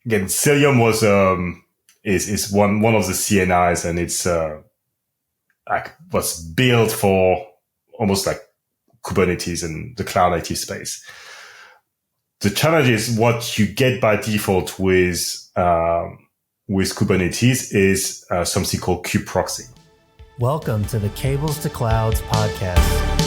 again, Cilium is one of the CNIs, and it's was built for almost like Kubernetes and the cloud native space. The challenge is what you get by default with Kubernetes is something called kubeproxy. Welcome to the Cables to Clouds podcast.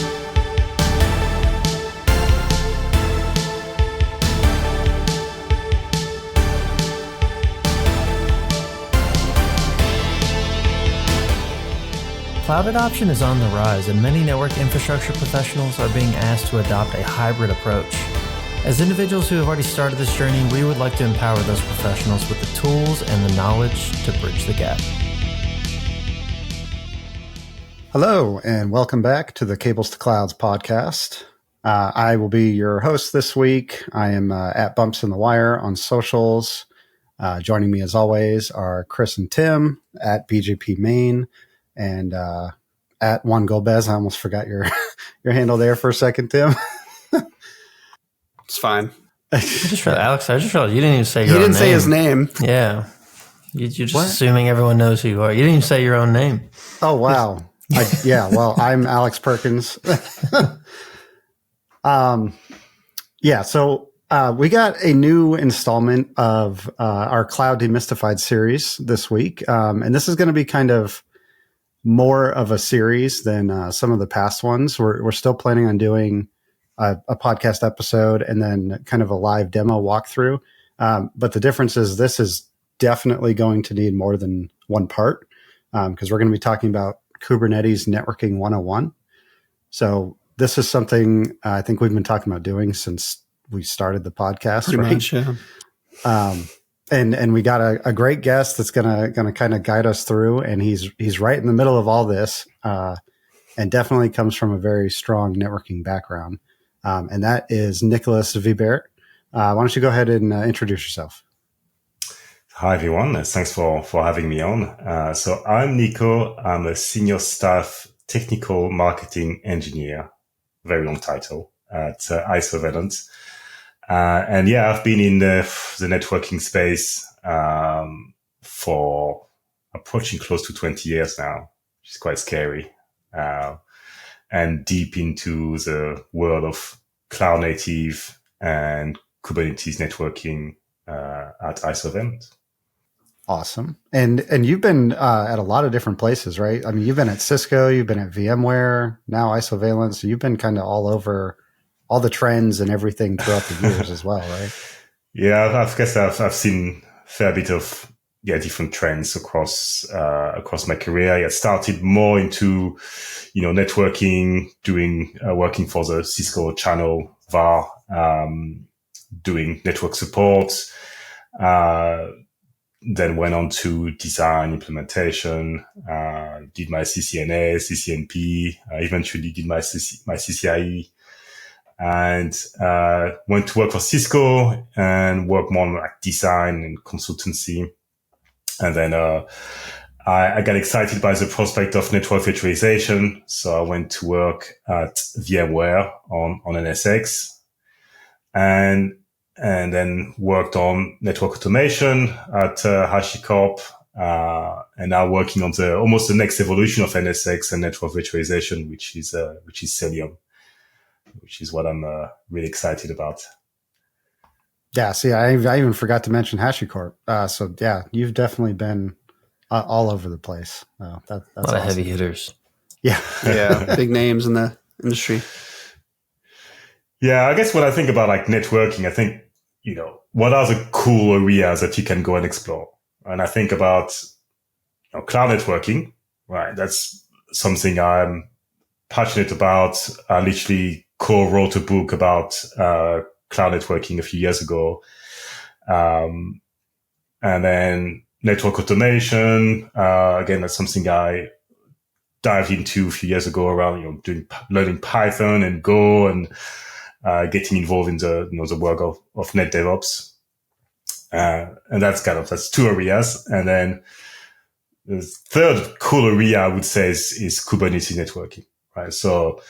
Cloud adoption is on the rise, and many network infrastructure professionals are being asked to adopt a hybrid approach. As individuals who have already started this journey, we would like to empower those professionals with the tools and the knowledge to bridge the gap. Hello, and welcome back to the Cables to Clouds podcast. I will be your host this week. I am at Bumps in the Wire on socials. Joining me as always are Chris and Tim at BJP Main. And at Juan Gomez. I almost forgot your handle there for a second, Tim. It's fine. Alex, I just realized you didn't even say your own name. He didn't say his name. Yeah. You're just assuming everyone knows who you are. You didn't even say your own name. Oh, wow. I'm Alex Perkins. So we got a new installment of our Cloud Demystified series this week. And this is going to be kind of more of a series than some of the past ones. We're still planning on doing a podcast episode and then kind of a live demo walkthrough. But the difference is this is definitely going to need more than one part because we're going to be talking about Kubernetes Networking 101. So this is something I think we've been talking about doing since we started the podcast. Pretty much, yeah. And we got a great guest that's gonna kind of guide us through, and he's right in the middle of all this, and definitely comes from a very strong networking background, and that is Nicolas Vibert. Why don't you go ahead and introduce yourself? Hi everyone, thanks for having me on. So I'm Nico. I'm a senior staff technical marketing engineer, very long title at Isovalent. I've been in the networking space for approaching close to 20 years now, which is quite scary, and deep into the world of cloud native and Kubernetes networking at Isovalent. Awesome. And you've been at a lot of different places, right? I mean, you've been at Cisco, you've been at VMware, now Isovalent, so you've been kind of all over all the trends and everything throughout the years as well, right? Yeah, I guess I've seen a fair bit of different trends across my career. I started more into networking, doing working for the Cisco channel VAR, doing network support. Then went on to design implementation. Did my CCNA, CCNP. Eventually did my CCIE. And went to work for Cisco and work more on like design and consultancy. And then I got excited by the prospect of network virtualization. So I went to work at VMware on NSX and then worked on network automation at HashiCorp. And now working on almost the next evolution of NSX and network virtualization, which is Cilium, which is what I'm really excited about. Yeah, see, I even forgot to mention HashiCorp. So yeah, you've definitely been all over the place. That's a lot awesome. of heavy hitters. Yeah. Yeah, big names in the industry. Yeah, I guess when I think about like networking, I think, what are the cool areas that you can go and explore? And I think about cloud networking, right? That's something I'm passionate about. I literally co-wrote a book about cloud networking a few years ago. And then network automation, again, that's something I dived into a few years ago around, learning Python and Go and getting involved in the work of net DevOps. And that's two areas. And then the third cool area I would say is Kubernetes networking, right? So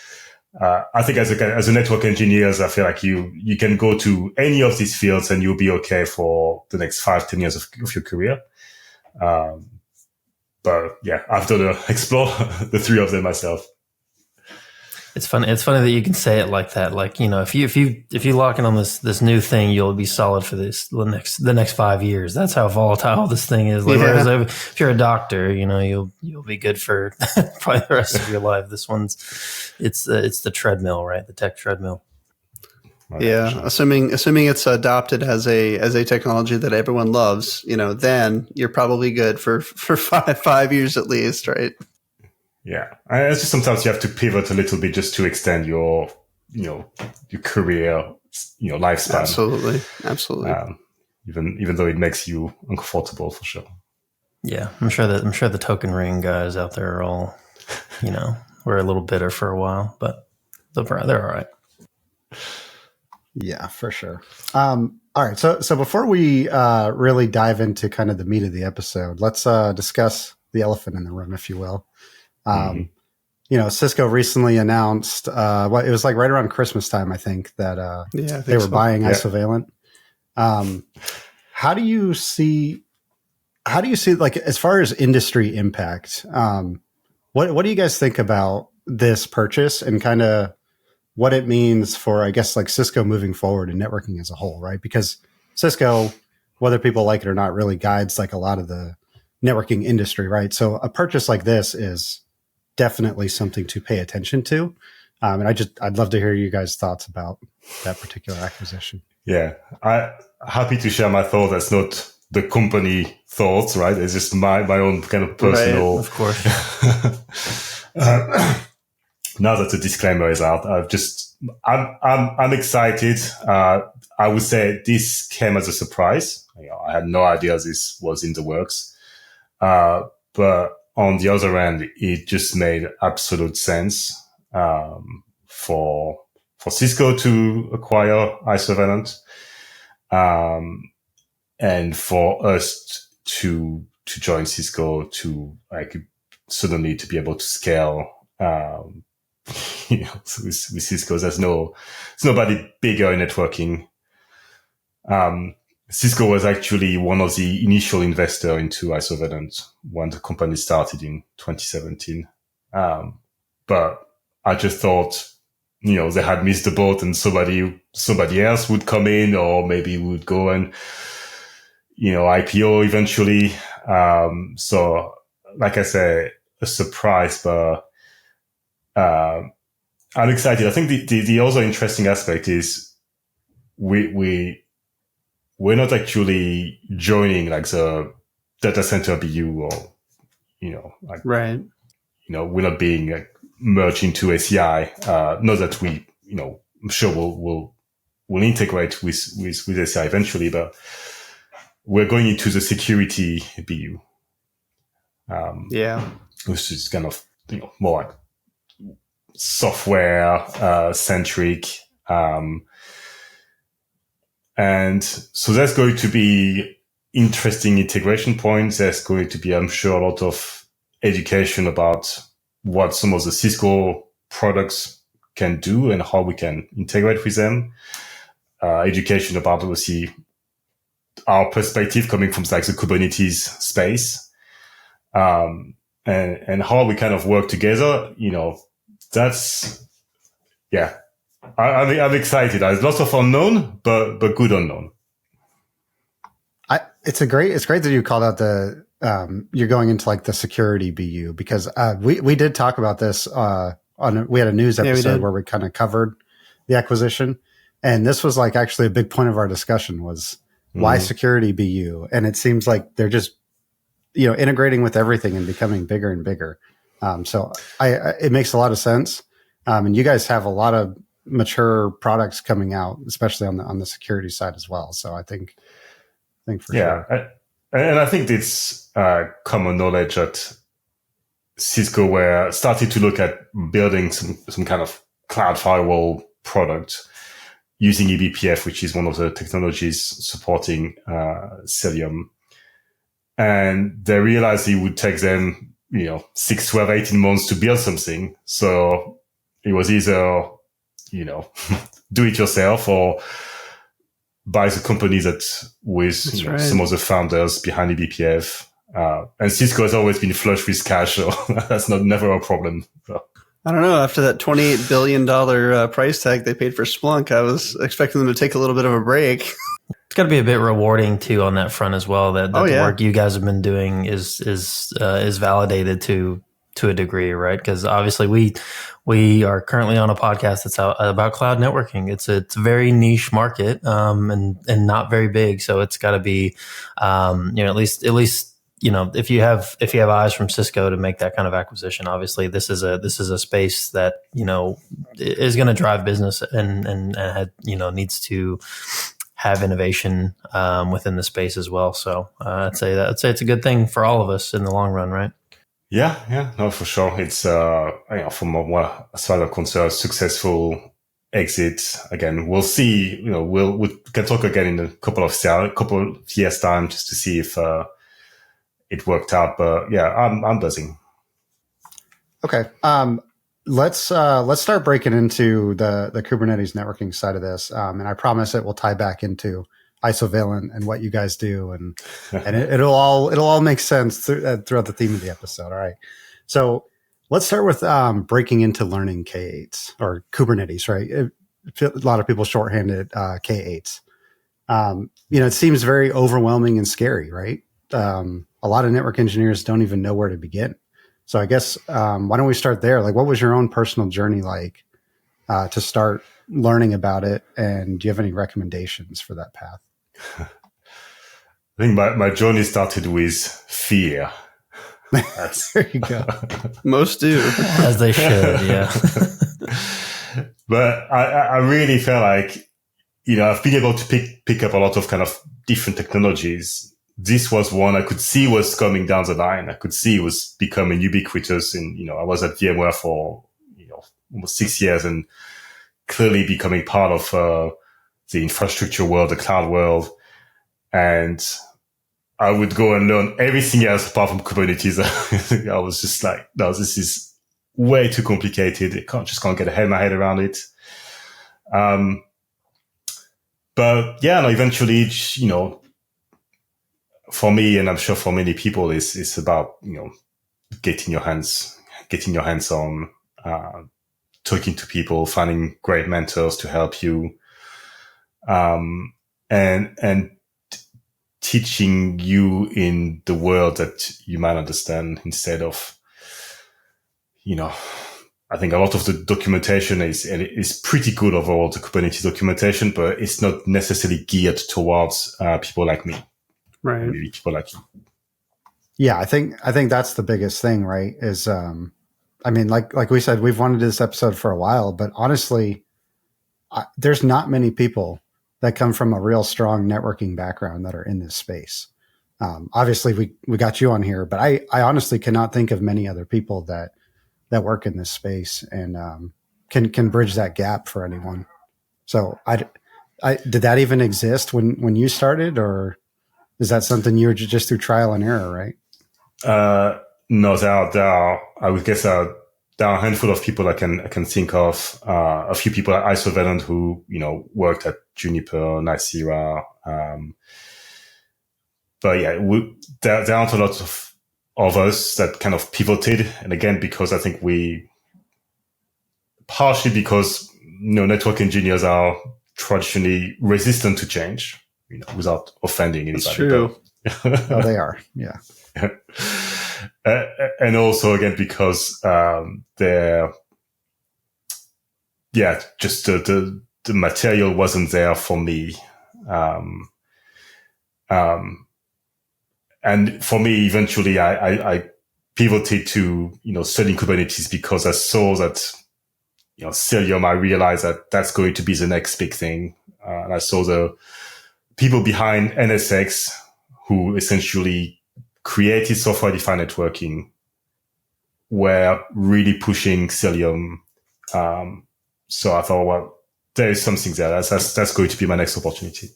I think as a network engineer, I feel like you can go to any of these fields and you'll be okay for the next 5-10 years of your career. But yeah, I've done explore the three of them myself. It's funny. It's funny that you can say it like that. Like, if you lock in on this new thing, you'll be solid for the next 5 years. That's how volatile this thing is. Like, whereas if you're a doctor, you'll be good for probably the rest of your life. This one's it's the treadmill, right? The tech treadmill. Yeah, assuming it's adopted as a technology that everyone loves, then you're probably good for 5 years at least, right? Yeah, and it's just sometimes you have to pivot a little bit just to extend your career, lifespan. Absolutely. Even though it makes you uncomfortable for sure. Yeah, I'm sure the token ring guys out there are all, were a little bitter for a while, but they're all right. Yeah, for sure. All right, so before we really dive into kind of the meat of the episode, let's discuss the elephant in the room, if you will. Cisco recently announced, it was like right around Christmas time, I think, that they were buying Isovalent. How do you see like, as far as industry impact, what do you guys think about this purchase and kind of what it means for, I guess, like Cisco moving forward and networking as a whole, right? Because Cisco, whether people like it or not, really guides like a lot of the networking industry, right? So a purchase like this is definitely something to pay attention to. And I'd love to hear you guys' thoughts about that particular acquisition. Yeah, I'm happy to share my thoughts. That's not the company thoughts, right? It's just my own kind of personal. Right, of course. Now that the disclaimer is out, I'm excited. I would say this came as a surprise. I had no idea this was in the works. But on the other end, it just made absolute sense for Cisco to acquire Isovalent, and for us to join Cisco to suddenly to be able to scale. With Cisco, there's nobody bigger in networking. Cisco was actually one of the initial investors into Isovalent when the company started in 2017. But I just thought, they had missed the boat and somebody else would come in, or maybe would go and, IPO eventually. So like I say, a surprise, but, I'm excited. I think the other interesting aspect is we're not actually joining like the data center BU or, right. We're not being merged into ACI. Not that we, I'm sure we'll integrate with ACI eventually, but we're going into the security BU. Which is kind of, more like software centric. And so there's going to be interesting integration points. There's going to be, I'm sure, a lot of education about what some of the Cisco products can do and how we can integrate with them. Education about, obviously, our perspective coming from like the Kubernetes space, and how we kind of work together. That's, yeah. I'm excited. There's lots of unknown, but good unknown. It's great that you called out the you're going into like the security BU, because we did talk about this we had a news episode where we kind of covered the acquisition, and this was like actually a big point of our discussion was why security BU, and it seems like they're just integrating with everything and becoming bigger and bigger. So it makes a lot of sense, and you guys have a lot of mature products coming out, especially on the security side as well. So I think for sure. And I think it's common knowledge that Cisco were starting to look at building some kind of cloud firewall product using eBPF, which is one of the technologies supporting Cilium. And they realized it would take them, 6, 12, 18 months to build something. So it was either, do it yourself or buy the company that with some of the founders behind the BPF. And Cisco has always been flush with cash, so that's never a problem. So. I don't know. After that $28 billion price tag they paid for Splunk, I was expecting them to take a little bit of a break. It's got to be a bit rewarding too on that front as well. That the work you guys have been doing is validated to a degree, right? Because obviously we are currently on a podcast that's about cloud networking. It's a very niche market, and not very big. So it's got to be, at least if you have eyes from Cisco to make that kind of acquisition. Obviously, this is a space that is going to drive business and needs to have innovation within the space as well. So I'd say it's a good thing for all of us in the long run, right? Yeah, no, for sure. It's from as far as I'm concerned, successful exit. Again, we'll see. We can talk again in a couple of years time just to see if it worked out. But yeah, I'm buzzing. Okay. Let's start breaking into the Kubernetes networking side of this. And I promise it will tie back into Isovalent and what you guys do, and it'll all make sense throughout the theme of the episode. All right. So let's start with breaking into learning K8s or Kubernetes, right? A lot of people shorthand it K8s. It seems very overwhelming and scary, right? A lot of network engineers don't even know where to begin. So I guess, why don't we start there? Like, what was your own personal journey like to start learning about it? And do you have any recommendations for that path? I think my journey started with fear. There you go. Most do. As they should, yeah. But I really felt like, I've been able to pick up a lot of kind of different technologies. This was one I could see was coming down the line. I could see it was becoming ubiquitous. And, I was at VMware for, almost 6 years and clearly becoming part of the infrastructure world, the cloud world. And I would go and learn everything else apart from Kubernetes. I was just like, no, this is way too complicated. I can't get my head around it. But yeah, eventually, for me, and I'm sure for many people, it's about, getting your hands on, talking to people, finding great mentors to help you, and teaching you in the world that you might understand instead of, I think a lot of the documentation is pretty good overall, the Kubernetes documentation, but it's not necessarily geared towards people like me. Right. Maybe people like you. Yeah, I think that's the biggest thing, right? Is like we said, we've wanted this episode for a while, but honestly, there's not many people that come from a real strong networking background that are in this space. Obviously, we got you on here, but I honestly cannot think of many other people that work in this space and can bridge that gap for anyone. So, I did that even exist when you started, or is that something you were just through trial and error, right? No, there are, I would guess, there are a handful of people I can think of. A few people at Isovalent who, worked at Juniper, Nicira. But yeah, there aren't a lot of us that kind of pivoted. And again, because I think partially because, network engineers are traditionally resistant to change, without offending anybody. That's true. Oh, they are. Yeah. And also again, because, just the material wasn't there for me. And for me, eventually I pivoted to, studying Kubernetes because I saw that, Cilium, I realized that that's going to be the next big thing. And I saw the people behind NSX who essentially created software-defined networking were really pushing Cilium. So I thought, well, there is something there. That's going to be my next opportunity.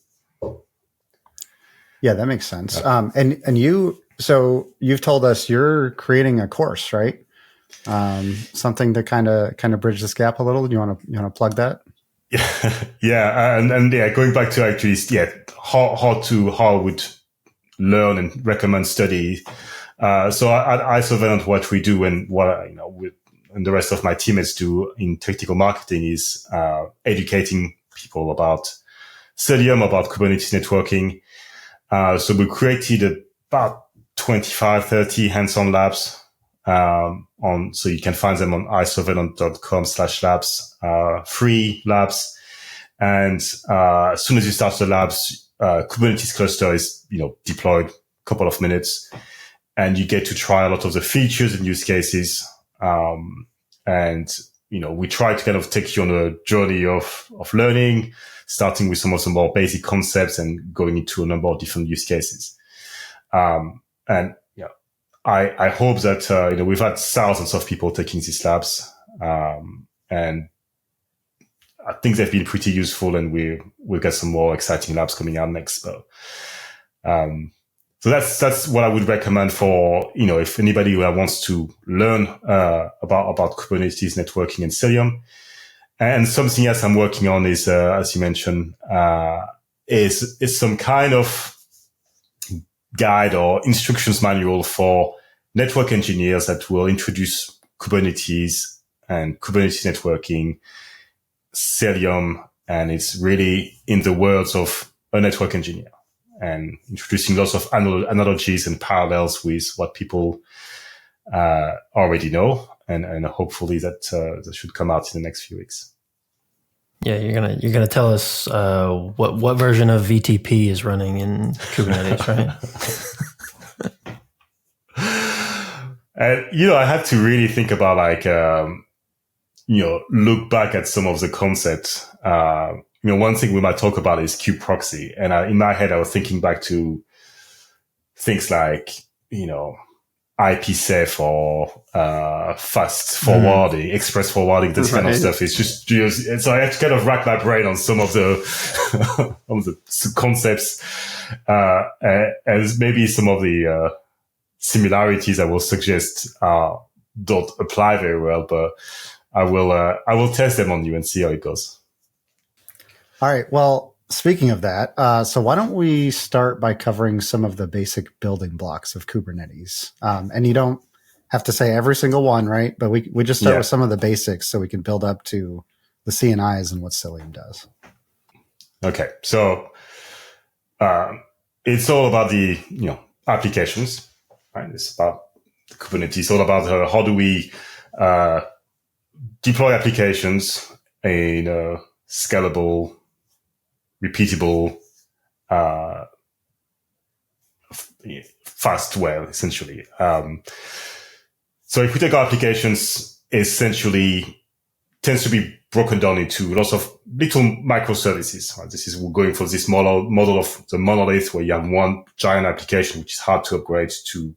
Yeah, that makes sense. And you've told us you're creating a course, right? Something to kind of bridge this gap a little. You want to plug that? Yeah, and going back to actually, how I would learn and recommend study. So at Isovalent, what we do and what and the rest of my teammates do in technical marketing is educating people about Cilium, about Kubernetes networking. So we created about 25, 30 hands-on labs so you can find them on isovalent.com/labs, free labs. And as soon as you start the labs, Kubernetes cluster is deployed a couple of minutes, and you get to try a lot of the features and use cases. And we try to kind of take you on a journey of learning, starting with some of the more basic concepts and going into a number of different use cases. And I hope that we've had thousands of people taking these labs, and I think they've been pretty useful, and we'll get some more exciting labs coming out next. So that's what I would recommend for if anybody who wants to learn about Kubernetes networking and Cilium. And something else I'm working on is, as you mentioned, is some kind of guide or instructions manual for network engineers that will introduce Kubernetes and Kubernetes networking, Cilium, and it's really in the words of a network engineer, and introducing lots of analogies and parallels with what people already know, and hopefully that should come out in the next few weeks. Yeah, you're gonna tell us what version of VTP is running in Kubernetes, right? And I had to really think about look back at some of the concepts. One thing we might talk about is kube proxy, and in my head I was thinking back to things like IPsec or fast forwarding, express forwarding, this kind of stuff. It's just so I had to kind of rack my brain on some of the concepts, and maybe some of the similarities I will suggest don't apply very well, but I will test them on you and see how it goes. All right. Well, speaking of that, so why don't we start by covering some of the basic building blocks of Kubernetes? And you don't have to say every single one, right? But we just start with some of the basics so we can build up to the CNIs and what Cilium does. Okay. So it's all about the applications, right? It's about Kubernetes, all about how do we deploy applications in a scalable, repeatable, fast way, essentially. So if we take our applications, essentially tends to be broken down into lots of little microservices. Right? This is, we're going for this model of the monolith, where you have one giant application, which is hard to upgrade, to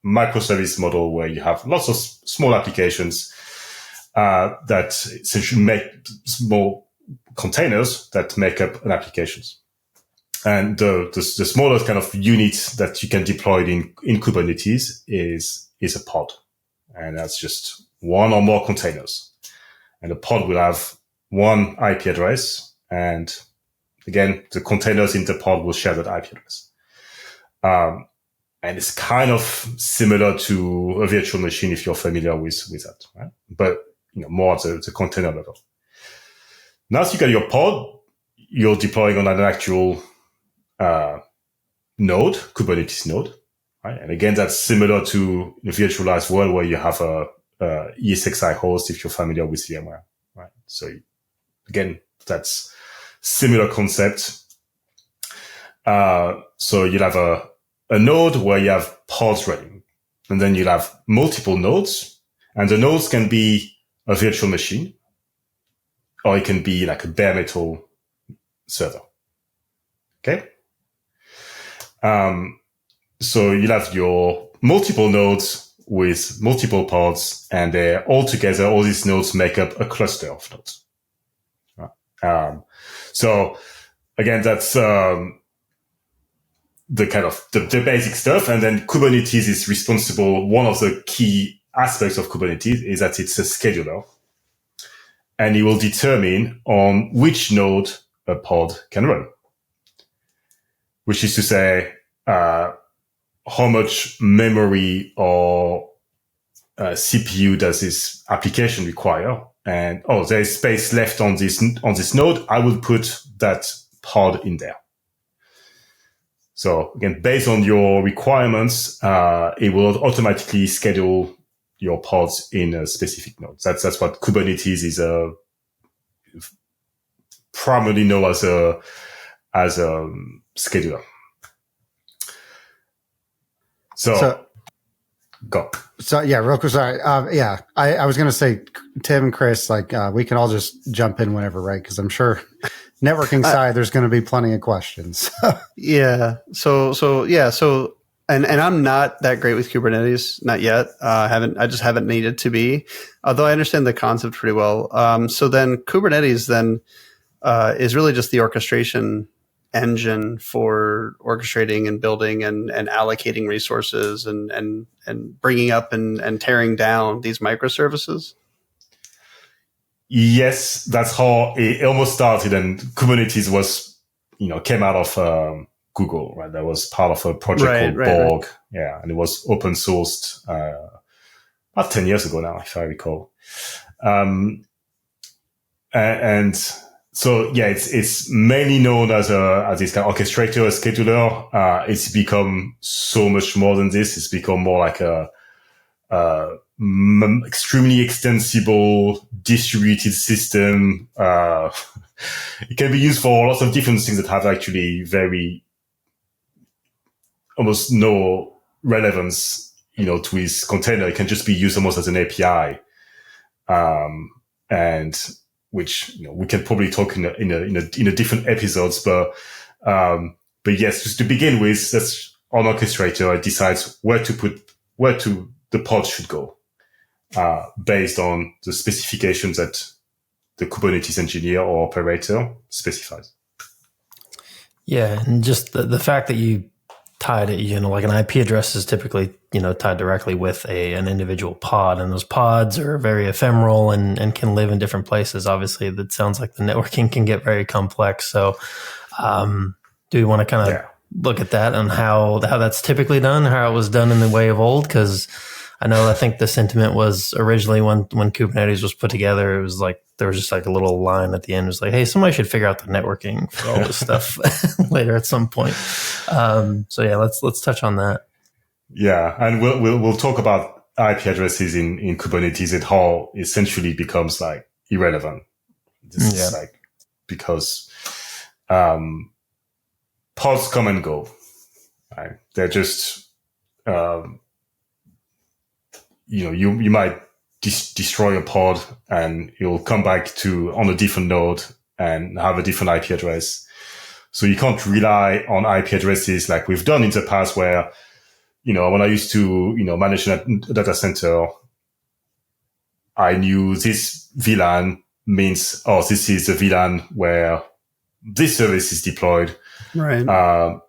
microservice model, where you have lots of small applications that essentially make small containers that make up an application. And the smallest kind of unit that you can deploy in Kubernetes is a pod. And that's just one or more containers. And the pod will have one IP address. And again, the containers in the pod will share that IP address. And it's kind of similar to a virtual machine if you're familiar with that, right? But more at the container level. Now, so you got your pod, you're deploying on an actual node, Kubernetes node, right? And again, that's similar to a virtualized world where you have a ESXi host if you're familiar with VMware, right? So again, that's similar concept. So you'll have a node where you have pods running, and then you'll have multiple nodes, and the nodes can be a virtual machine, or it can be like a bare metal server. Okay. So you'll have your multiple nodes with multiple pods, and they're all together. All these nodes make up a cluster of nodes. So again, that's the kind of the basic stuff. And then Kubernetes is responsible. One of the key aspects of Kubernetes is that it's a scheduler, and it will determine on which node a pod can run, which is to say, how much memory or CPU does this application require? And there is space left on this node. I will put that pod in there. So again, based on your requirements, it will automatically schedule your pods in a specific node. That's what Kubernetes is primarily known as a scheduler. So go. So yeah, real quick. Sorry. I was going to say, Tim and Chris, we can all just jump in whenever, right? Because I'm sure networking side, there's going to be plenty of questions. Yeah. So, and I'm not that great with Kubernetes, not yet. I just haven't needed to be, although I understand the concept pretty well. So then Kubernetes then is really just the orchestration engine for orchestrating and building and allocating resources and bringing up and tearing down these microservices. Yes, that's how it almost started. And Kubernetes was, came out of Google, right? That was part of a project called Borg. Right. Yeah. And it was open sourced about 10 years ago now, if I recall. So yeah, it's mainly known as this kind of orchestrator, a scheduler. It's become so much more than this. It's become more like a extremely extensible distributed system. It can be used for lots of different things that have actually almost no relevance, to its container. It can just be used almost as an API. And which we can probably talk in a different episodes, but yes, just to begin with, that's an orchestrator. It decides where the pod should go, based on the specifications that the Kubernetes engineer or operator specifies. Yeah, and just the fact that you tied it, like an IP address is typically, tied directly with an individual pod, and those pods are very ephemeral and can live in different places. Obviously, that sounds like the networking can get very complex. So, do you want to kind of look at that and how that's typically done, how it was done in the way of old? Because I think the sentiment was originally when Kubernetes was put together, it was like there was just like a little line at the end. It was like, hey, somebody should figure out the networking for all this stuff later at some point. So yeah, let's touch on that. Yeah, and we'll talk about IP addresses in Kubernetes and how it essentially becomes like irrelevant. This is because pods come and go. Right? They're just you might destroy a pod and you'll come back on a different node and have a different IP address. So you can't rely on IP addresses like we've done in the past where, when I used to, manage a data center, I knew this VLAN means, this is the VLAN where this service is deployed. Right. And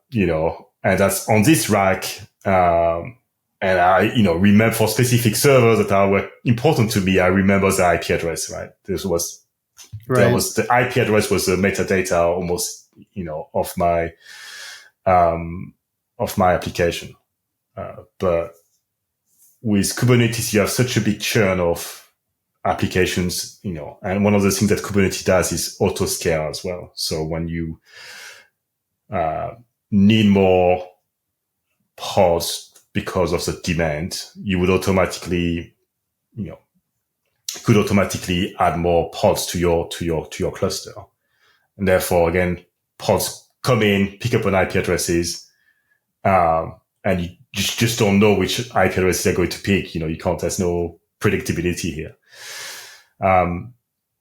that's on this rack. And I, remember for specific servers that were important to me, I remember the IP address, right? The IP address was the metadata almost, of my application. But with Kubernetes, you have such a big churn of applications, and one of the things that Kubernetes does is auto scale as well. So when you, need more pods because of the demand, you would automatically, could automatically add more pods to your cluster. And therefore, again, pods come in, pick up on IP addresses, and you just don't know which IP addresses they're going to pick. There's no predictability here.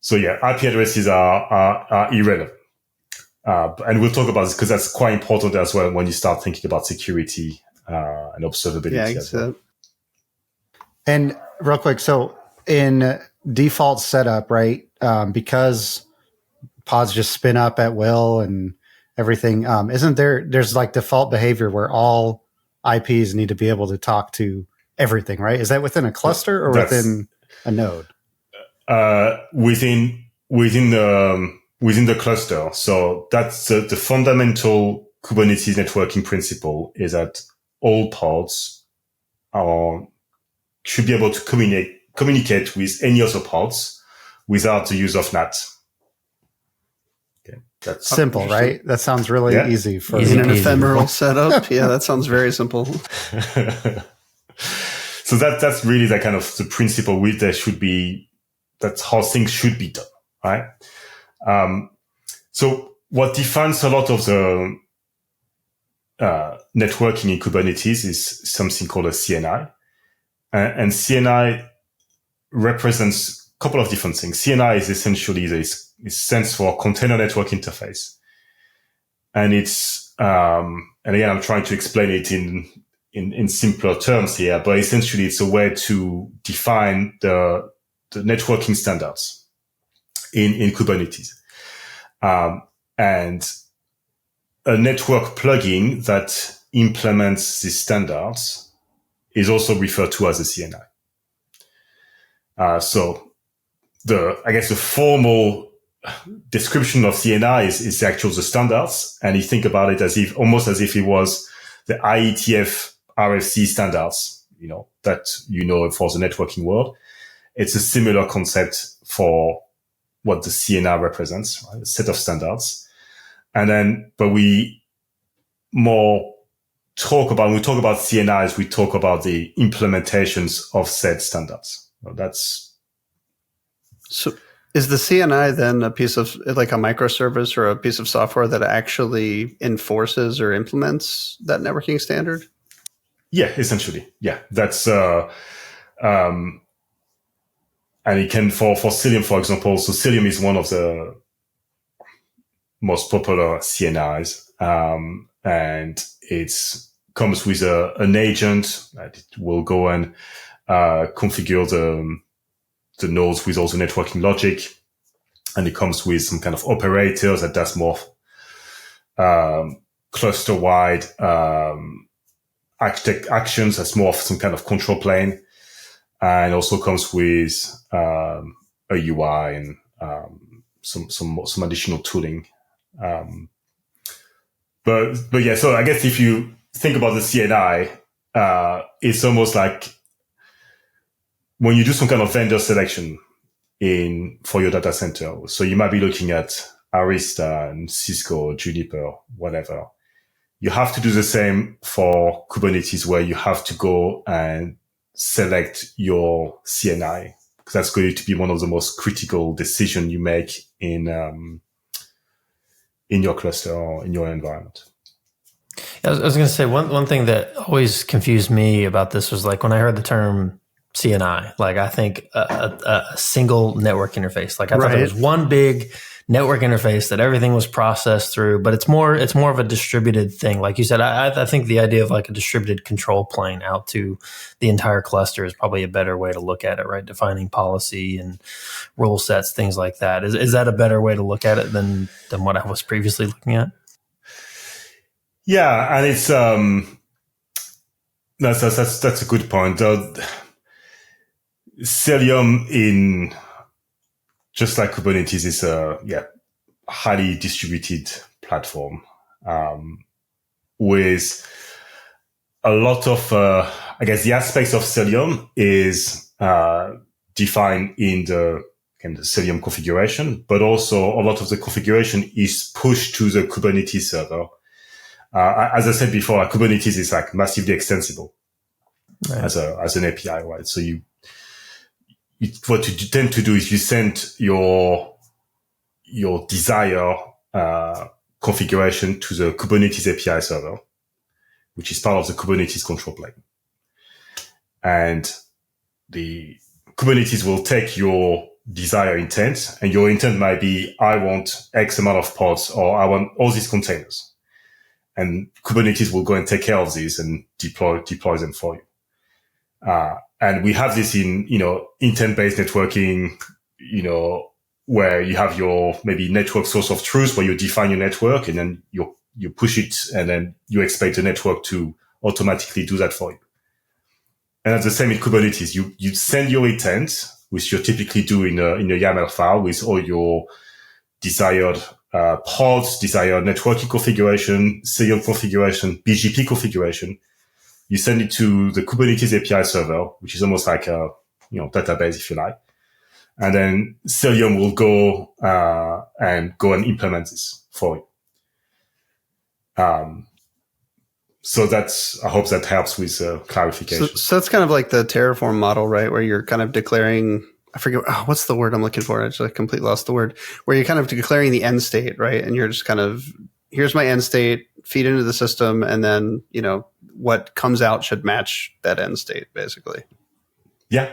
So yeah, IP addresses are irrelevant. And we'll talk about this because that's quite important as well when you start thinking about security and observability. Yeah, as well. And real quick, so in default setup, right, because pods just spin up at will and everything, there's like default behavior where all IPs need to be able to talk to everything, right? Is that within a cluster or within a node? Within the cluster. So that's the fundamental Kubernetes networking principle, is that all pods should be able to communicate with any other pods without the use of NAT. Okay, that's simple, right? That sounds really easy for in an ephemeral setup. Yeah, that sounds very simple. So that's really the kind of the principle with there should be. That's how things should be done, right? So what defines a lot of the networking in Kubernetes is something called a CNI. And CNI represents a couple of different things. CNI is essentially it stands for Container Network Interface. And it's, and again, I'm trying to explain it in simpler terms here, but essentially it's a way to define the networking standards in Kubernetes. And a network plugin that implements these standards is also referred to as a CNI. So I guess the formal description of CNI is actually the standards. And you think about it almost as if it was the IETF RFC standards, that for the networking world. It's a similar concept for what the CNI represents, right? A set of standards. And then, but we more when we talk about CNIs, we talk about the implementations of said standards. So is the CNI then a piece of, like a microservice or a piece of software that actually enforces or implements that networking standard? Yeah, essentially. Yeah, that's, and it can, for Cilium, for example, so Cilium is one of the most popular CNIs, and it comes with an agent that it will go and configure the nodes with all the networking logic, and it comes with some kind of operators that does more cluster-wide actions, that's more of some kind of control plane. And also comes with a UI and some additional tooling. But yeah, so I guess if you think about the CNI, it's almost like when you do some kind of vendor selection for your data center. So you might be looking at Arista and Cisco, Juniper, whatever. You have to do the same for Kubernetes, where you have to go and select your CNI, because that's going to be one of the most critical decisions you make in your cluster or in your environment. I was going to say one thing that always confused me about this was, like, when I heard the term CNI, like, I think a single network interface. Like, I thought there was one big network interface that everything was processed through, but it's more of a distributed thing. Like you said, I think the idea of like a distributed control plane out to the entire cluster is probably a better way to look at it, right? Defining policy and rule sets, things like that. Is that a better way to look at it than what I was previously looking at? Yeah, and it's that's a good point. Cilium, just like Kubernetes, is a highly distributed platform with a lot of I guess the aspects of Cilium is defined in the Cilium configuration, but also a lot of the configuration is pushed to the Kubernetes server. As I said before, Kubernetes is like massively extensible as an API, right? So what you tend to do is you send your desire configuration to the Kubernetes API server, which is part of the Kubernetes control plane. And the Kubernetes will take your desired intent, and your intent might be, I want X amount of pods, or I want all these containers. And Kubernetes will go and take care of these and deploy them for you. And we have this in, intent-based networking, where you have your maybe network source of truth, where you define your network and then you push it, and then you expect the network to automatically do that for you. And that's the same in Kubernetes. You send your intent, which you typically do in a YAML file with all your desired pods, desired networking configuration, Cilium configuration, BGP configuration. You send it to the Kubernetes API server, which is almost like a database, if you like. And then Cilium will go and implement this for you. So I hope that helps with clarification. So that's kind of like the Terraform model, right? Where you're kind of declaring, I forget, what's the word I'm looking for? I just completely lost the word. Where you're kind of declaring the end state, right? And you're just kind of, here's my end state, feed into the system, and then, what comes out should match that end state, basically. Yeah.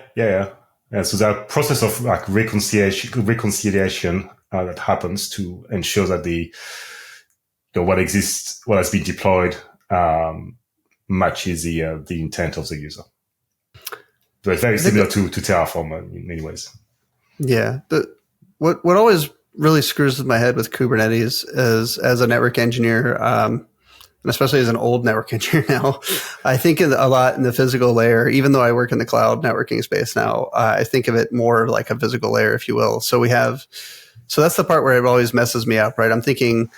So the process of like reconciliation that happens to ensure that what exists, what has been deployed, matches the intent of the user. So it's very similar to Terraform in many ways. Yeah. What always really screws with my head with Kubernetes is, as a network engineer, and especially as an old network engineer now, I think a lot in the physical layer. Even though I work in the cloud networking space now, I think of it more like a physical layer, if you will. So that's the part where it always messes me up, right? I'm thinking,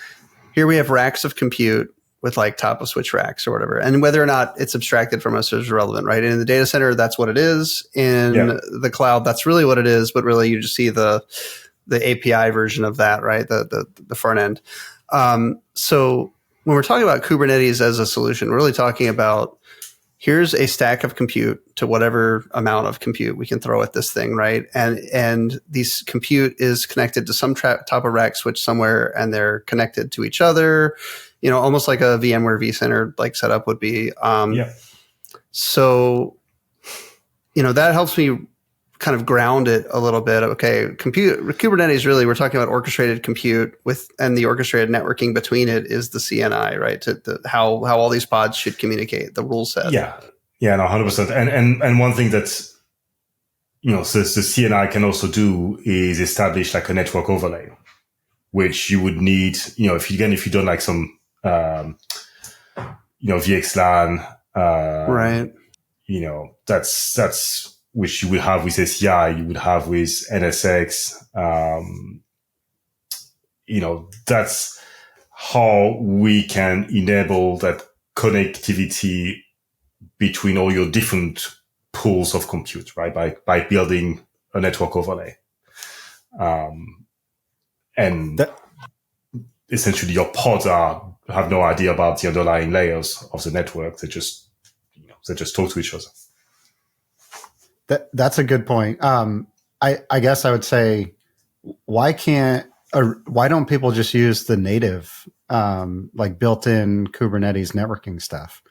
here we have racks of compute with like top of switch racks or whatever. And whether or not it's abstracted from us is relevant, right? And in the data center, that's what it is. In the cloud, that's really what it is. But really, you just see the API version of that, right? The front end. So when we're talking about Kubernetes as a solution, we're really talking about, here's a stack of compute to whatever amount of compute we can throw at this thing, right? And these compute is connected to some top of rack switch somewhere, and they're connected to each other, almost like a VMware vCenter like setup would be. So, that helps me kind of ground it a little bit. Okay, Kubernetes, really, we're talking about orchestrated compute and the orchestrated networking between it is the CNI, right? How all these pods should communicate, the rule set. Yeah, no, 100%. And one thing that's, so the CNI can also do is establish like a network overlay, which you would need, if you don't like some, VXLAN, right. That's which you would have with ACI, you would have with NSX. That's how we can enable that connectivity between all your different pools of compute, right? By building a network overlay. Essentially your pods have no idea about the underlying layers of the network. They just talk to each other. That's a good point. I guess I would say, why don't people just use the native, like built-in Kubernetes networking stuff?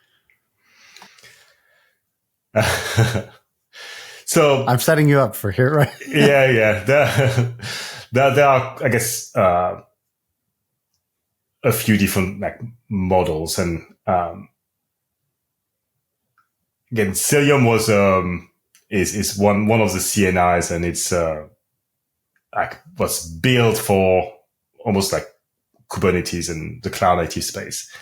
So I'm setting you up for here, right? Yeah. There are, I guess, a few different models, and again, Cilium is one of the CNIs, and it's was built for almost like Kubernetes and the cloud native space.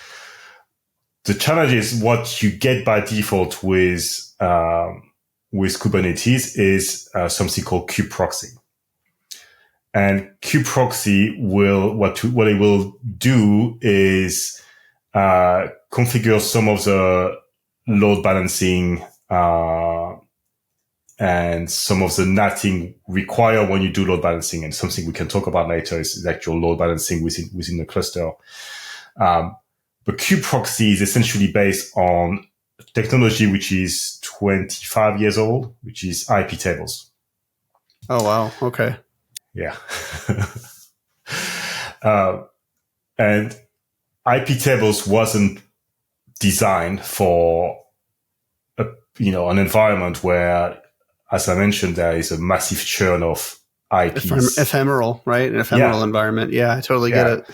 The challenge is what you get by default with Kubernetes is something called kubeproxy. And kubeproxy what it will do is configure some of the load balancing and some of the NATing required when you do load balancing, and something we can talk about later is actual load balancing within the cluster. But kubeproxy is essentially based on technology which is 25 years old, which is IP tables. Oh, wow. Okay. Yeah. And IP tables wasn't designed for an environment where, as I mentioned, there is a massive churn of IPs. Ephemeral, right? An ephemeral environment. Yeah, I totally get it.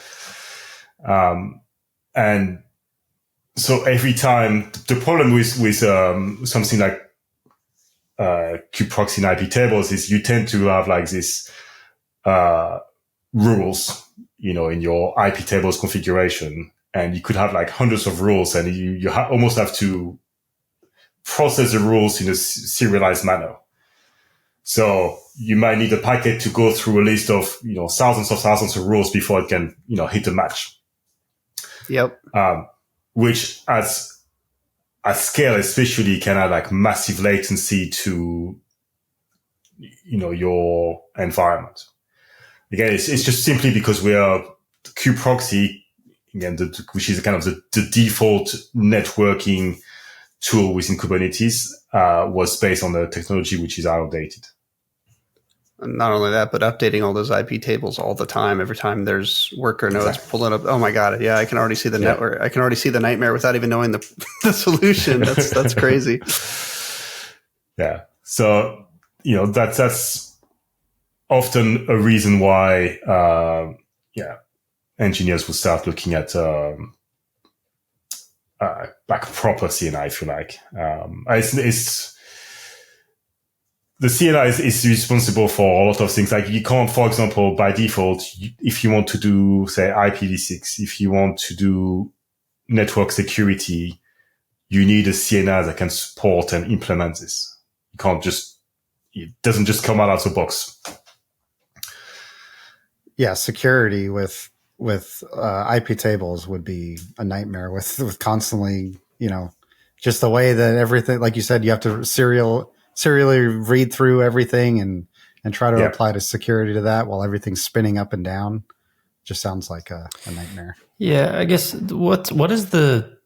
And so every time, the problem with something like kubeproxy and IP tables is you tend to have like this rules, in your IP tables configuration, and you could have like hundreds of rules, and you almost have to process the rules in a serialized manner. So you might need a packet to go through a list of, thousands of rules before it can, hit a match. Yep. Which at scale, especially, can add like massive latency to, your environment. Again, it's just simply because we are kubeproxy, again, which is kind of the default networking tool within Kubernetes, was based on the technology which is outdated. And not only that, but updating all those IP tables all the time. Every time there's worker nodes pulling up. Oh my God. Yeah. I can already see the network. I can already see the nightmare without even knowing the solution. That's crazy. Yeah. So, that's often a reason why, engineers will start looking at, like proper CNI, if you like. The CNI is responsible for a lot of things. Like you can't, for example, by default, if you want to do, say, IPv6, if you want to do network security, you need a CNI that can support and implement this. You can't it doesn't just come out of the box. Yeah, security with IP tables would be a nightmare with constantly, just the way that everything, like you said, you have to serially read through everything and try to apply to security to that while everything's spinning up and down. Just sounds like a nightmare. Yeah, I guess what is the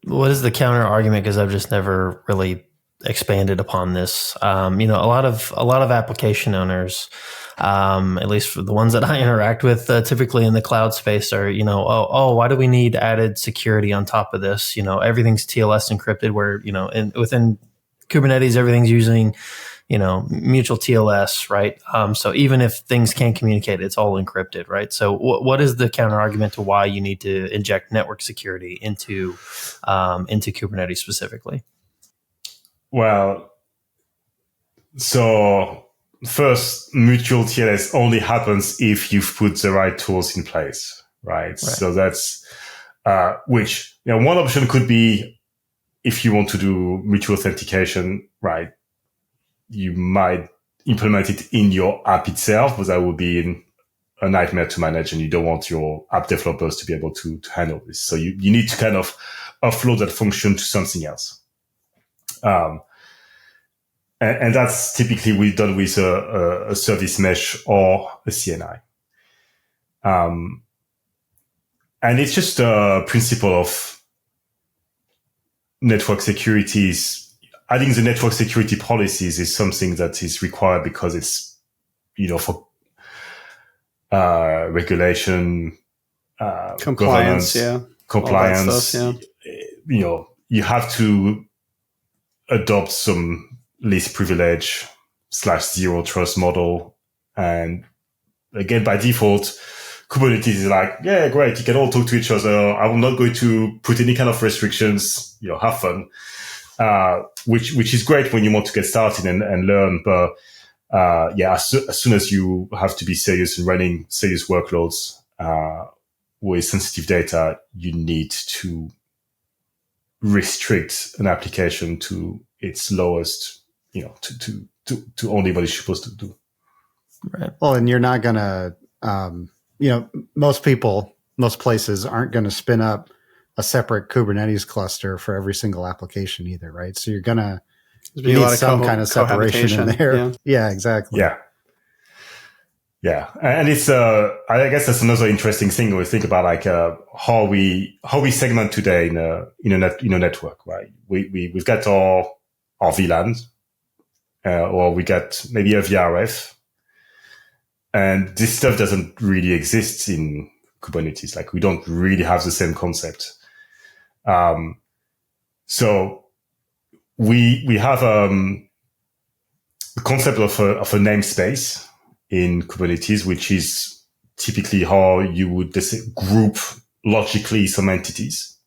counter argument? Because I've just never really expanded upon this. A lot of application owners, at least for the ones that I interact with, typically in the cloud space, are why do we need added security on top of this? Everything's TLS encrypted. Where within Kubernetes, everything's using, mutual TLS, right? So even if things can't communicate, it's all encrypted, right? So what is the counter argument to why you need to inject network security into Kubernetes specifically? Well, so first, mutual TLS only happens if you've put the right tools in place, right? So that's, which, one option could be, if you want to do mutual authentication, right, you might implement it in your app itself, but that would be a nightmare to manage, and you don't want your app developers to be able to handle this. So you need to kind of offload that function to something else. And that's typically done with a service mesh or a CNI. And it's just a principle of network security. Adding the network security policies is something that is required because it's, for regulation, compliance, compliance. Stuff, you have to adopt some least privilege / zero trust model. And again, by default, Kubernetes is like, yeah, great. You can all talk to each other. I'm not going to put any kind of restrictions, have fun. Which is great when you want to get started and learn. But, as soon as you have to be serious and running serious workloads, with sensitive data, you need to restrict an application to its lowest, to only what it's supposed to do. Right. Well, and you're not going to, most places aren't going to spin up a separate Kubernetes cluster for every single application either, right? So you're going to need some kind of separation in there. Yeah, exactly. Yeah. And it's, I guess that's another interesting thing when we think about like, how we segment today in a network, right? We've got our VLAN, or we got maybe a VRF. And this stuff doesn't really exist in Kubernetes. Like we don't really have the same concept. So we have, the concept of a namespace in Kubernetes, which is typically how you would group logically some entities.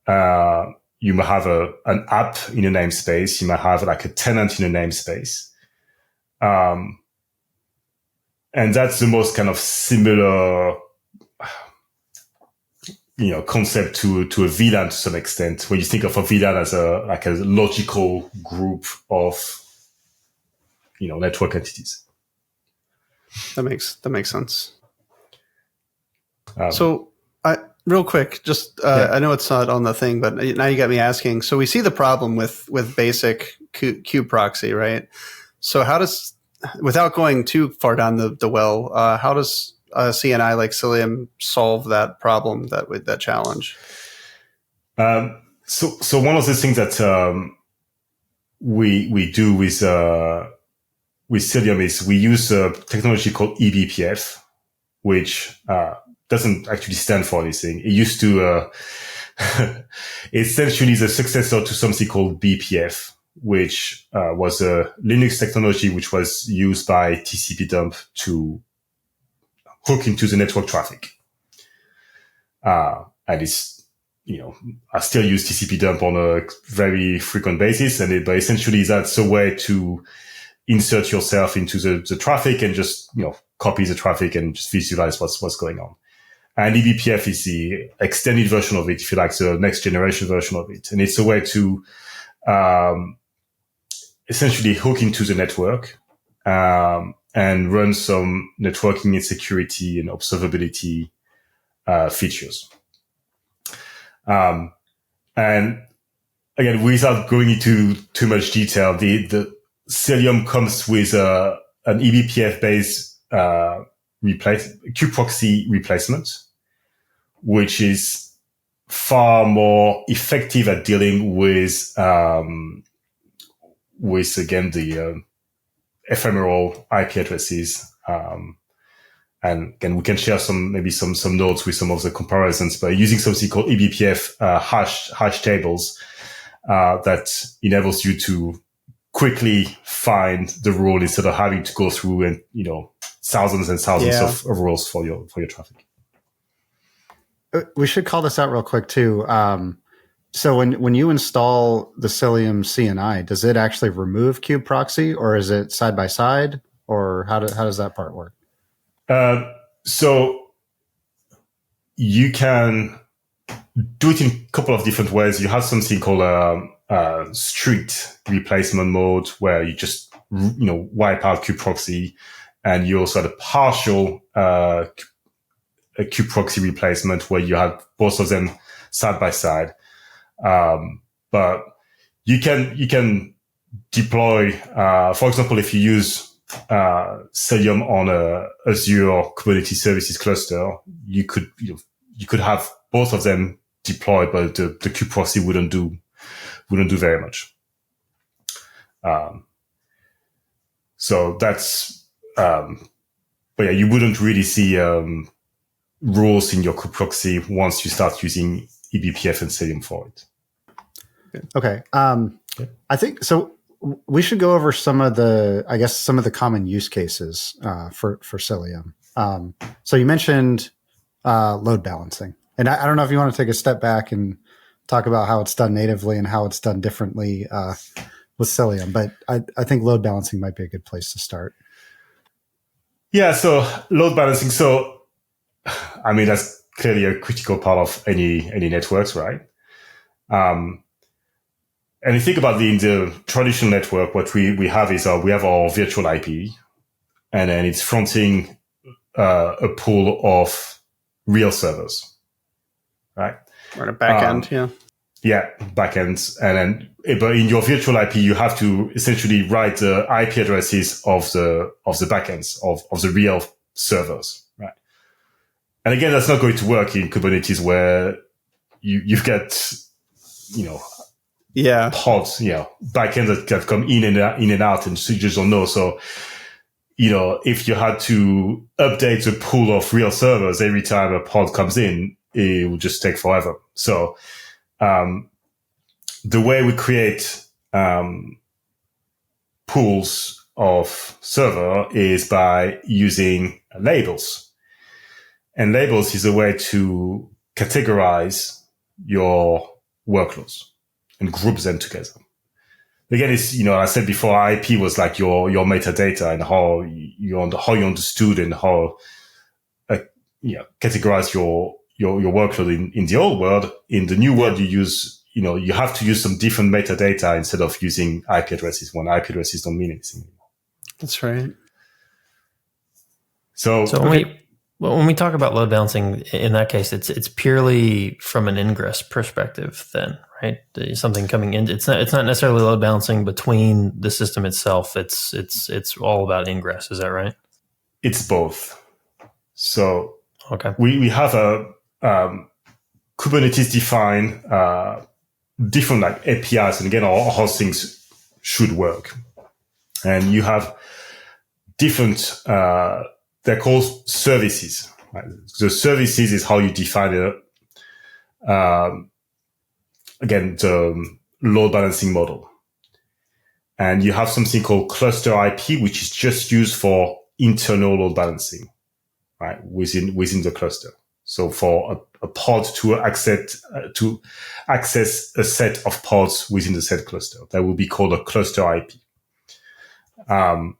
You might have an app in a namespace. You might have like a tenant in a namespace. And that's the most kind of similar concept to a VLAN to some extent, when you think of a VLAN as a logical group of, network entities. That makes sense. So, real quick, just I know it's not on the thing, but now you got me asking. So we see the problem with basic kube proxy, right? So how does, without going too far down the well, how does CNI like Cilium solve that problem, that challenge? So one of the things that we do with Cilium is we use a technology called eBPF, which doesn't actually stand for anything. It used to essentially is a successor to something called BPF, which was a Linux technology which was used by TCP dump to hook into the network traffic. And it's, I still use TCP dump on a very frequent basis, but essentially that's a way to insert yourself into the traffic and just, copy the traffic and just visualize what's going on. And eBPF is the extended version of it, if you like, the next generation version of it. And it's a way to essentially hook into the network and run some networking and security and observability features. And again, without going into too much detail, the Cilium comes with an eBPF-based kube proxy replacement, which is far more effective at dealing with again the ephemeral IP addresses. And again, we can share some notes with some of the comparisons by using something called eBPF hash tables that enables you to quickly find the rule instead of having to go through and thousands and thousands of rules for your traffic. We should call this out real quick too. So when you install the Cilium CNI, does it actually remove kube proxy, or is it side by side, or how does that part work? So you can do it in a couple of different ways. You have something called a strict replacement mode, where you just wipe out kube proxy, and you also have a partial a kube proxy replacement where you have both of them side by side. But you can deploy, for example, if you use Cilium on a Azure Kubernetes services cluster, you could have both of them deployed, but the kube proxy wouldn't do very much. So that's, but yeah, you wouldn't really see rules in your kube proxy once you start using eBPF and Cilium for it. Okay. I think so. We should go over some of the common use cases for Cilium. So you mentioned load balancing, and I don't know if you want to take a step back and talk about how it's done natively and how it's done differently with Cilium, but I think load balancing might be a good place to start. Yeah. So load balancing. So I mean, that's clearly a critical part of any networks, right? And you think about the traditional network, what we have is we have our virtual IP, and then it's fronting a pool of real servers, right? Or a backend, yeah. Yeah, backends. And then, but in your virtual IP, you have to essentially write the IP addresses of the backends of the real servers, right? And again, that's not going to work in Kubernetes, where you've got, pods, backends that come in and out, and you just don't know. So, if you had to update the pool of real servers every time a pod comes in, it would just take forever. So, the way we create pools of server is by using labels. And labels is a way to categorize your workloads and group them together. Again, it's, I said before, IP was like your metadata and how you understood and how, categorize your workload in the old world. In the new world, you have to use some different metadata instead of using IP addresses when IP addresses don't mean anything anymore. That's right. So when we talk about load balancing, in that case, it's purely from an ingress perspective then, right? Something coming in. It's not necessarily load balancing between the system itself. It's all about ingress. Is that right? It's both. So okay, we have a Kubernetes define different like APIs, and again, all things should work. And you have different. They're called services. Right? The services is how you define it. Again, the load balancing model. And you have something called cluster IP, which is just used for internal load balancing, right? Within the cluster. So for a pod to access a set of pods within the said cluster, that will be called a cluster IP. And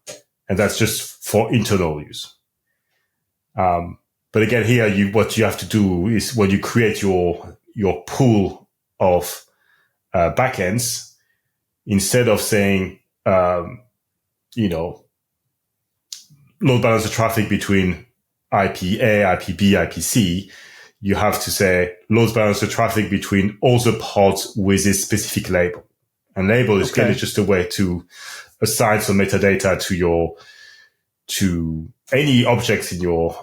that's just for internal use. But again, here, what you have to do is when you create your pool of backends, instead of saying, load balance the traffic between IP A, IP B, IP C, you have to say load balance the traffic between all the pods with a specific label. And label is clearly just a way to assign some metadata to any objects in your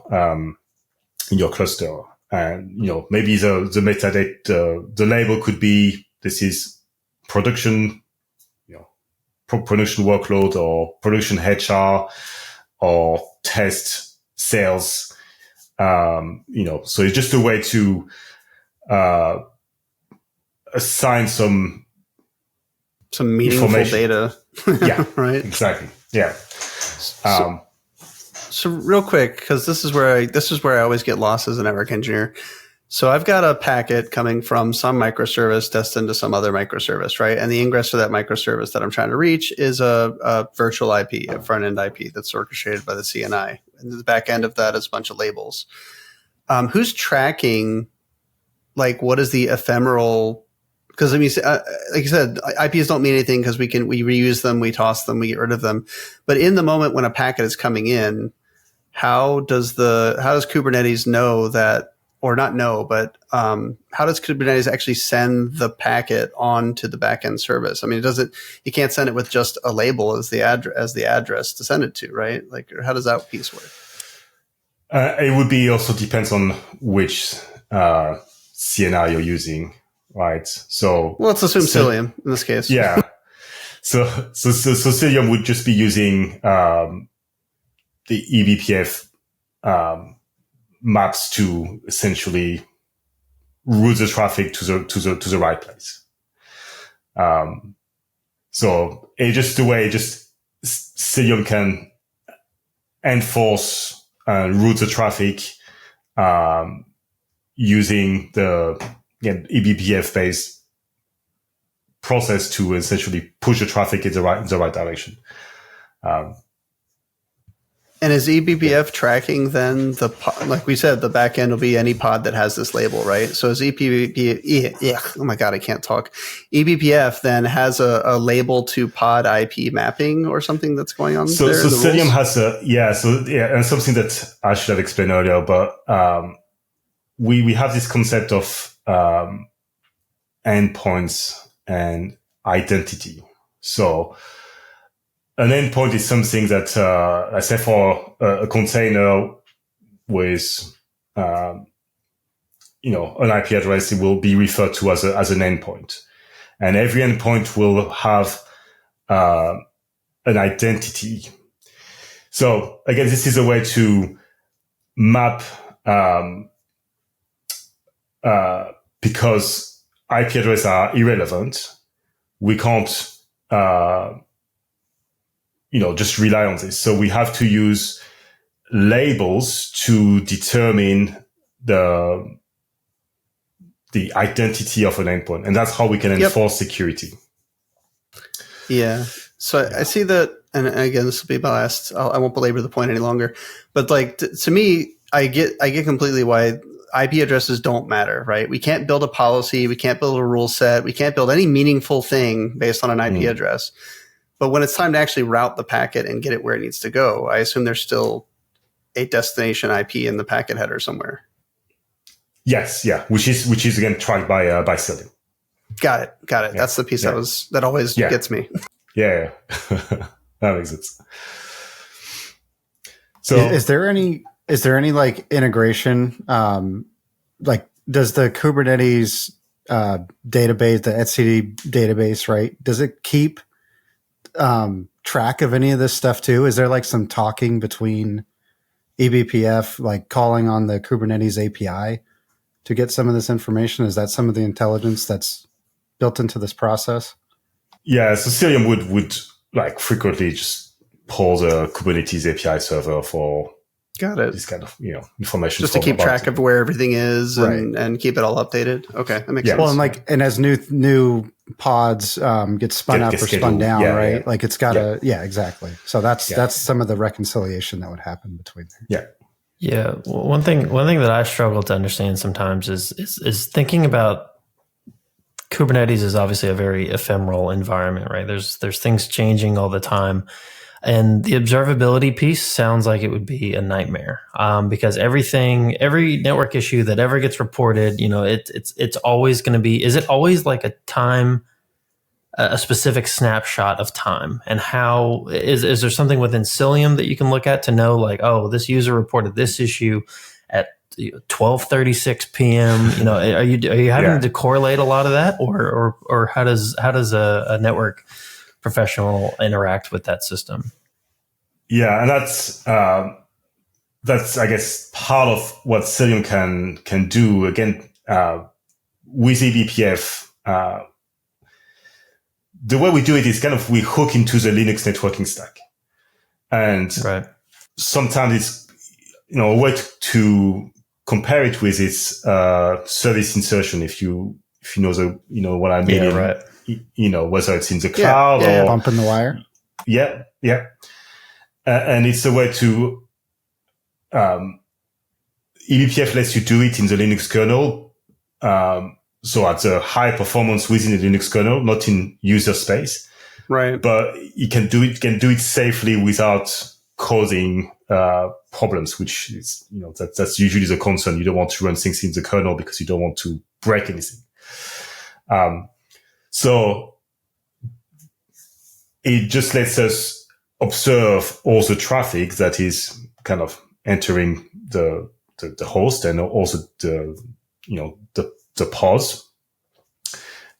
cluster. And, maybe the metadata, the label could be, this is production, production workload or production HR or test sales. So it's just a way to, assign some meaningful data. Yeah. Right. Exactly. Yeah. So real quick, because this is where I always get lost as a network engineer. So I've got a packet coming from some microservice destined to some other microservice, right? And the ingress for that microservice that I'm trying to reach is a virtual IP, a front end IP that's orchestrated by the CNI. And the back end of that is a bunch of labels. Who's tracking, like, what is the ephemeral? Because like you said, IPs don't mean anything because we reuse them, we toss them, we get rid of them. But in the moment when a packet is coming in, how does Kubernetes know that, or not know, but how does Kubernetes actually send the packet on to the backend service? I mean, you can't send it with just a label as the address to send it to, right? Like, how does that piece work? It would be also depends on which CNI you're using. Right. So let's assume Cilium in this case. Yeah. So Cilium would just be using the eBPF maps to essentially route the traffic to the right place. So it's just the way Cilium can enforce and route the traffic using the eBPF based process to essentially push the traffic in the right direction. And is eBPF tracking then like we said, the back end will be any pod that has this label, right? So is oh my God, I can't talk. eBPF then has a label to pod IP mapping or something that's going on there? So Cilium has and something that I should have explained earlier, but we have this concept of endpoints and identity. So an endpoint is something that, let's say for a container with, an IP address, it will be referred to as an endpoint. And every endpoint will have, an identity. So again, this is a way to map, because IP addresses are irrelevant, we can't, just rely on this. So we have to use labels to determine the identity of an endpoint. And that's how we can enforce security. Yeah. So I see that, and again, this will be my last, I won't belabor the point any longer, but like, to me, I get completely why IP addresses don't matter, right? We can't build a policy. We can't build a rule set. We can't build any meaningful thing based on an IP address. But when it's time to actually route the packet and get it where it needs to go, I assume there's still a destination IP in the packet header somewhere. Yes, yeah, which is again tracked by Cilium. Got it. Yeah. That's the piece that always gets me. Yeah. That makes sense. So is there any like integration? Like, does the Kubernetes database, the etcd database, right? Does it keep track of any of this stuff too? Is there like some talking between eBPF, like calling on the Kubernetes API to get some of this information? Is that some of the intelligence that's built into this process? Yeah, so Cilium would like frequently just pull the Kubernetes API server for this kind of information, just to keep track of where everything is and keep it all updated. Okay, that makes sense. Well, and as new pods get spun up or spun down, right? Yeah. Like it's got to, exactly. So that's some of the reconciliation that would happen between there. Yeah. One thing that I struggle to understand sometimes is thinking about Kubernetes is obviously a very ephemeral environment, right? There's things changing all the time. And the observability piece sounds like it would be a nightmare because every network issue that ever gets reported, it's always going to be, is it always like a specific snapshot of time? And how is there something within Cilium that you can look at to know like, oh, this user reported this issue at 12:36 p.m. Are you having to correlate a lot of that, or how does a network professional interact with that system? Yeah, and that's I guess part of what Cilium can do. Again, with eBPF, the way we do it is kind of we hook into the Linux networking stack, and sometimes it's a way to compare it with its service insertion. If you know what I mean. Yeah, right. Whether it's in the cloud or bump in the wire. Yeah. And it's a way to, eBPF lets you do it in the Linux kernel. So at a high performance within the Linux kernel, not in user space. Right. But you can do it safely without causing, problems, which is, that's usually the concern. You don't want to run things in the kernel because you don't want to break anything. So it just lets us observe all the traffic that is kind of entering the host and also the pods.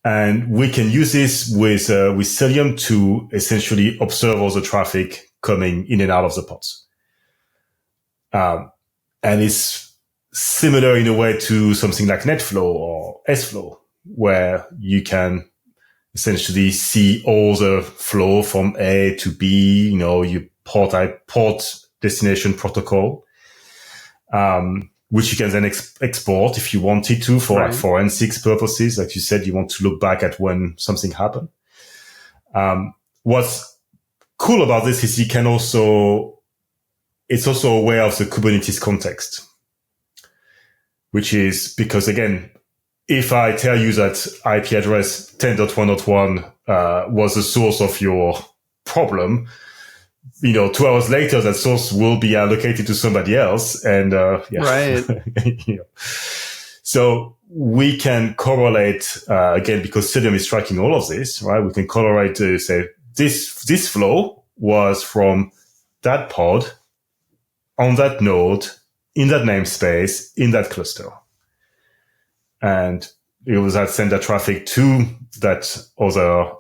And we can use this with Cilium to essentially observe all the traffic coming in and out of the pods. And it's similar in a way to something like NetFlow or SFlow, where you can essentially see all the flow from A to B, you port destination protocol, which you can then export if you wanted to for like forensics purposes. Like you said, you want to look back at when something happened. What's cool about this is it's also aware of the Kubernetes context, which is because again, if I tell you that IP address 10.1.1 was the source of your problem, 2 hours later, that source will be allocated to somebody else. And, So we can correlate, again, because Cilium is tracking all of this, right? We can correlate to say this flow was from that pod on that node in that namespace in that cluster. And it was that send that traffic to that other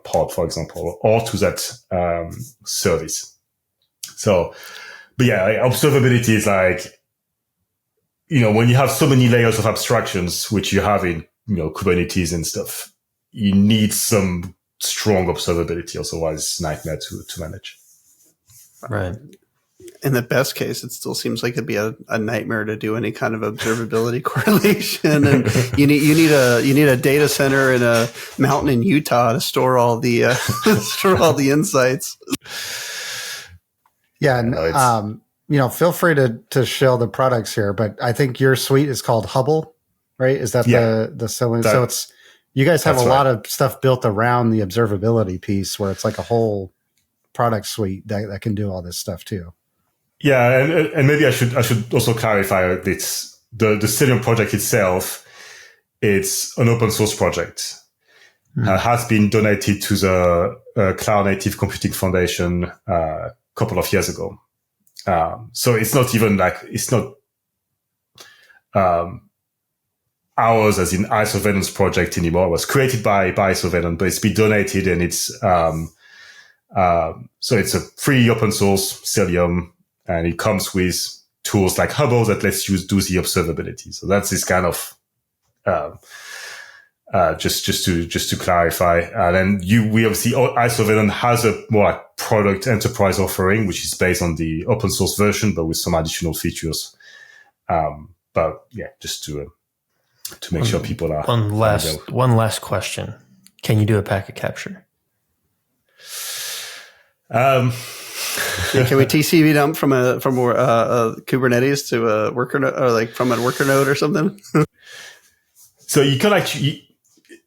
pod, for example, or to that service. So, but observability is like, when you have so many layers of abstractions, which you have in, Kubernetes and stuff, you need some strong observability. Otherwise, it's a nightmare to manage. Right. In the best case, it still seems like it'd be a nightmare to do any kind of observability correlation. And you need a data center in a mountain in Utah to store all the insights. Yeah, and feel free to show the products here, but I think your suite is called Hubble, right? Is that the Cilium? So it's, you guys have a lot of stuff built around the observability piece where it's like a whole product suite that can do all this stuff too. Yeah, and maybe I should also clarify this. The Cilium project itself, it's an open source project. Has been donated to the Cloud Native Computing Foundation a couple of years ago. So it's not even like, it's not ours as in Isovalent's project anymore. It was created by Isovalent, but it's been donated, and it's so it's a free open source Cilium, and it comes with tools like Hubble that lets you do the observability. So that's this kind of just to clarify. And then we obviously, Isovalent has a more like product enterprise offering, which is based on the open source version, but with some additional features. But yeah, just to make sure people are. One last question. Can you do a packet capture? Can we TCP dump from a Kubernetes to a worker node, or like from a worker node or something? So you can actually,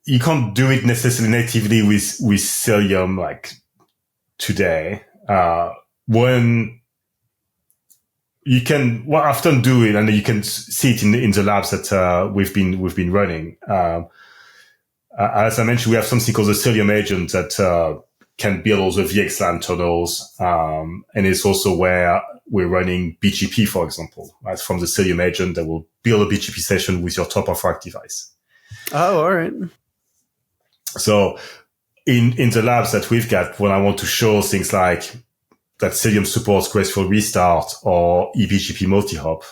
you can't do it necessarily natively with Cilium like today. When you can, well, often do it, and you can see it in the labs that we've been running. As I mentioned, we have something called the Cilium agent that can build all the VXLAN tunnels, and it's also where we're running BGP, for example, right? From the Cilium agent that will build a BGP session with your top of rack device. Oh, all right. So in the labs that we've got, when I want to show things like that Cilium supports graceful restart or eBGP multi-hop,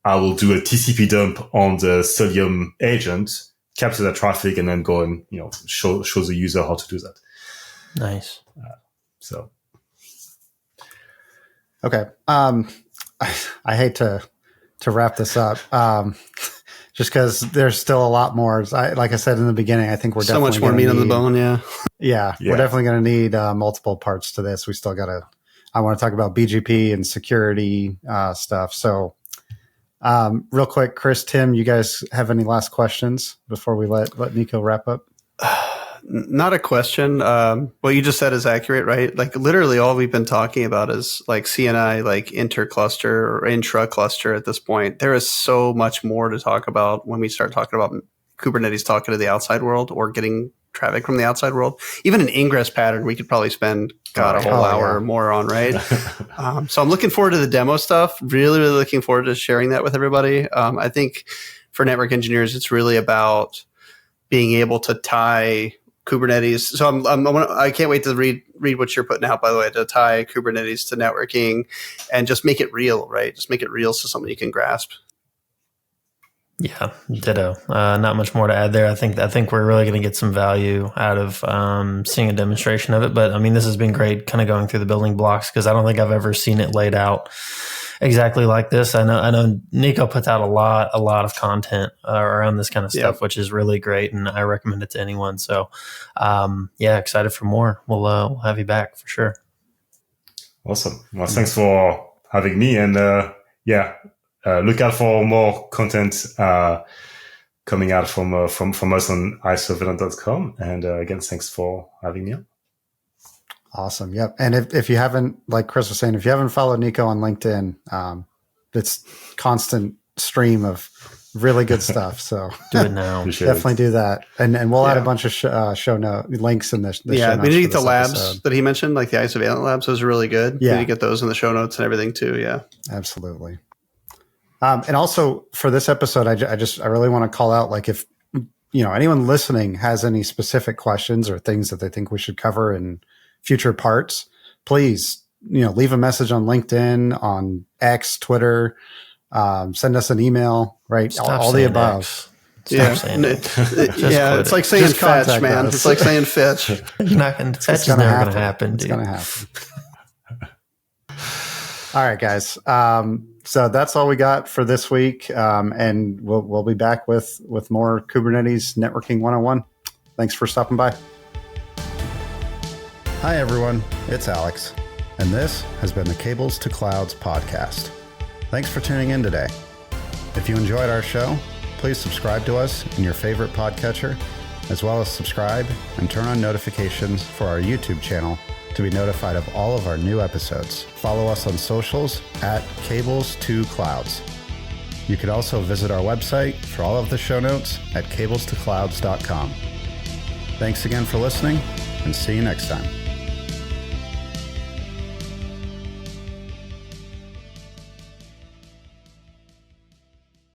I will do a TCP dump on the Cilium agent, capture that traffic, and then go and show the user how to do that. Nice. So, okay. I hate to wrap this up, just because there's still a lot more. Like I said in the beginning, I think we're definitely so much more meat on the bone. Yeah, we're definitely going to need multiple parts to this. We still got to. I want to talk about BGP and security stuff. So, real quick, Chris, Tim, you guys have any last questions before we let Nico wrap up? Not a question. What you just said is accurate, right? Like literally all we've been talking about is like CNI, like inter-cluster or intra-cluster at this point. There is so much more to talk about when we start talking about Kubernetes talking to the outside world or getting traffic from the outside world. Even an ingress pattern, we could probably spend a whole hour or more on, right? So I'm looking forward to the demo stuff. Really, really looking forward to sharing that with everybody. I think for network engineers, it's really about being able to tie Kubernetes. So I can't wait to read what you're putting out, by the way, to tie Kubernetes to networking and just make it real, right? Just make it real so something you can grasp. Yeah, ditto. Not much more to add there. I think we're really going to get some value out of seeing a demonstration of it. But I mean, this has been great, kind of going through the building blocks, because I don't think I've ever seen it laid out exactly like this. I know Nico puts out a lot of content around this kind of stuff, which is really great, and I recommend it to anyone. So, excited for more. We'll have you back for sure. Awesome. Well, thanks for having me, and look out for more content coming out from us on isovalent.com. And again, thanks for having me on. Awesome. Yep. And if you haven't, like Chris was saying, if you haven't followed Nico on LinkedIn, it's constant stream of really good stuff. So do it now. Definitely do that. And we'll add a bunch of show note links in the show notes. We need to get the labs episode that he mentioned, like the Isovalent labs. Those are really good. Yeah. We need to get those in the show notes and everything too. Yeah, absolutely. And also for this episode, I really want to call out, like, if anyone listening has any specific questions or things that they think we should cover in future parts, please, leave a message on LinkedIn, on X, Twitter, send us an email, right? All the above. It's like saying fetch, man. It's like saying fetch. Fetch is never going to happen, dude. It's going to happen. All right, guys. So that's all we got for this week. And we'll be back with more Kubernetes Networking 101. Thanks for stopping by. Hi, everyone. It's Alex. And this has been the Cables to Clouds podcast. Thanks for tuning in today. If you enjoyed our show, please subscribe to us in your favorite podcatcher, as well as subscribe and turn on notifications for our YouTube channel to be notified of all of our new episodes. Follow us on socials at Cables2Clouds. You could also visit our website for all of the show notes at cables2clouds.com. Thanks again for listening, and see you next time.